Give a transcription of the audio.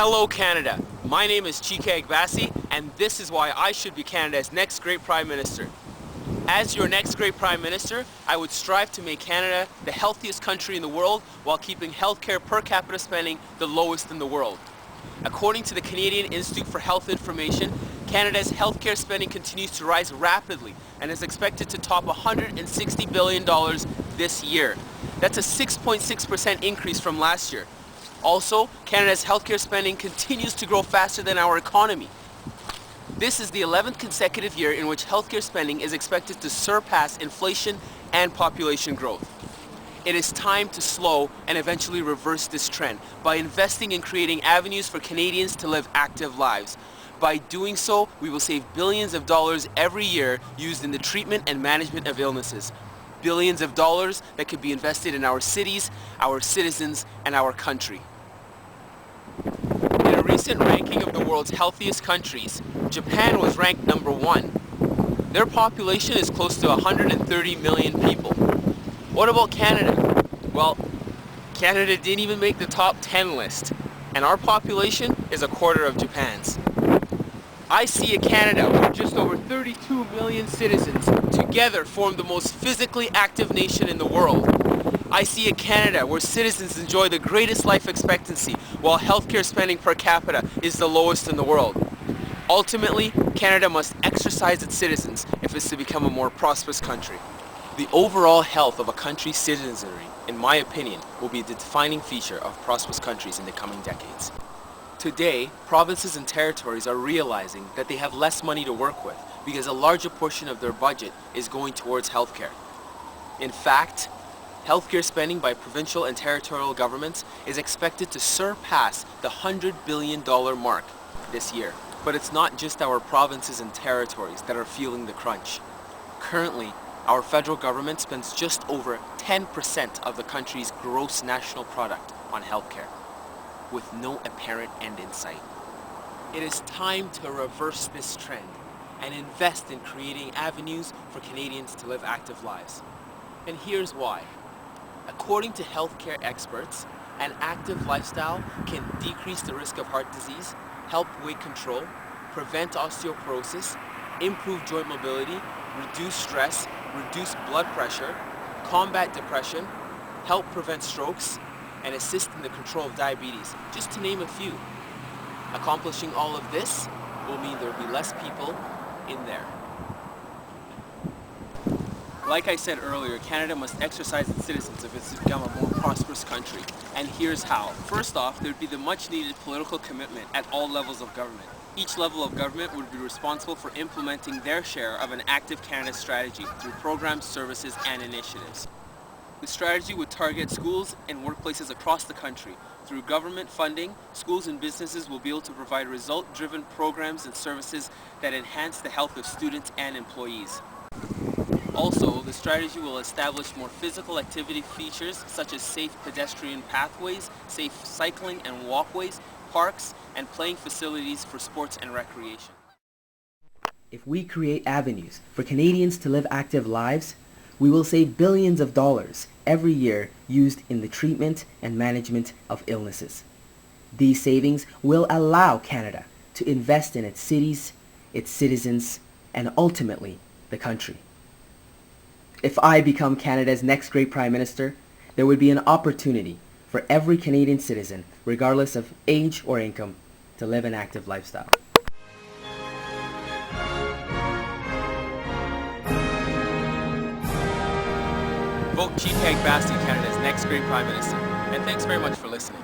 Hello Canada, my name is Chike Agbasi and this is why I should be Canada's next great Prime Minister. As your next great Prime Minister, I would strive to make Canada the healthiest country in the world while keeping healthcare per capita spending the lowest in the world. According to the Canadian Institute for Health Information, Canada's healthcare spending continues to rise rapidly and is expected to top $160 billion this year. That's a 6.6% increase from last year. Also, Canada's healthcare spending continues to grow faster than our economy. This is the 11th consecutive year in which healthcare spending is expected to surpass inflation and population growth. It is time to slow and eventually reverse this trend by investing in creating avenues for Canadians to live active lives. By doing so, we will save billions of dollars every year used in the treatment and management of illnesses. Billions of dollars that could be invested in our cities, our citizens, and our country. In a recent ranking of the world's healthiest countries, Japan was ranked number 1. Their population is close to 130 million people. What about Canada? Well, Canada didn't even make the top 10 list, and our population is a quarter of Japan's. I see a Canada where just over 32 million citizens together form the most physically active nation in the world. I see a Canada where citizens enjoy the greatest life expectancy while healthcare spending per capita is the lowest in the world. Ultimately, Canada must exercise its citizens if it's to become a more prosperous country. The overall health of a country's citizenry, in my opinion, will be the defining feature of prosperous countries in the coming decades. Today, provinces and territories are realizing that they have less money to work with because a larger portion of their budget is going towards healthcare. In fact, healthcare spending by provincial and territorial governments is expected to surpass the $100 billion mark this year. But it's not just our provinces and territories that are feeling the crunch. Currently, our federal government spends just over 10% of the country's gross national product on healthcare, with no apparent end in sight. It is time to reverse this trend and invest in creating avenues for Canadians to live active lives. And here's why. According to healthcare experts, an active lifestyle can decrease the risk of heart disease, help weight control, prevent osteoporosis, improve joint mobility, reduce stress, reduce blood pressure, combat depression, help prevent strokes, and assist in the control of diabetes, just to name a few. Accomplishing all of this will mean there will be less people in there. Like I said earlier, Canada must exercise its citizens if it's to become a more prosperous country. And here's how. First off, there would be the much needed political commitment at all levels of government. Each level of government would be responsible for implementing their share of an active Canada strategy through programs, services, and initiatives. The strategy would target schools and workplaces across the country. Through government funding, schools and businesses will be able to provide result-driven programs and services that enhance the health of students and employees. Also, the strategy will establish more physical activity features such as safe pedestrian pathways, safe cycling and walkways, parks, and playing facilities for sports and recreation. If we create avenues for Canadians to live active lives, we will save billions of dollars every year used in the treatment and management of illnesses. These savings will allow Canada to invest in its cities, its citizens, and ultimately the country. If I become Canada's next great Prime Minister, there would be an opportunity for every Canadian citizen, regardless of age or income, to live an active lifestyle. Vote Chike Agbasi, Canada's next great Prime Minister. And thanks very much for listening.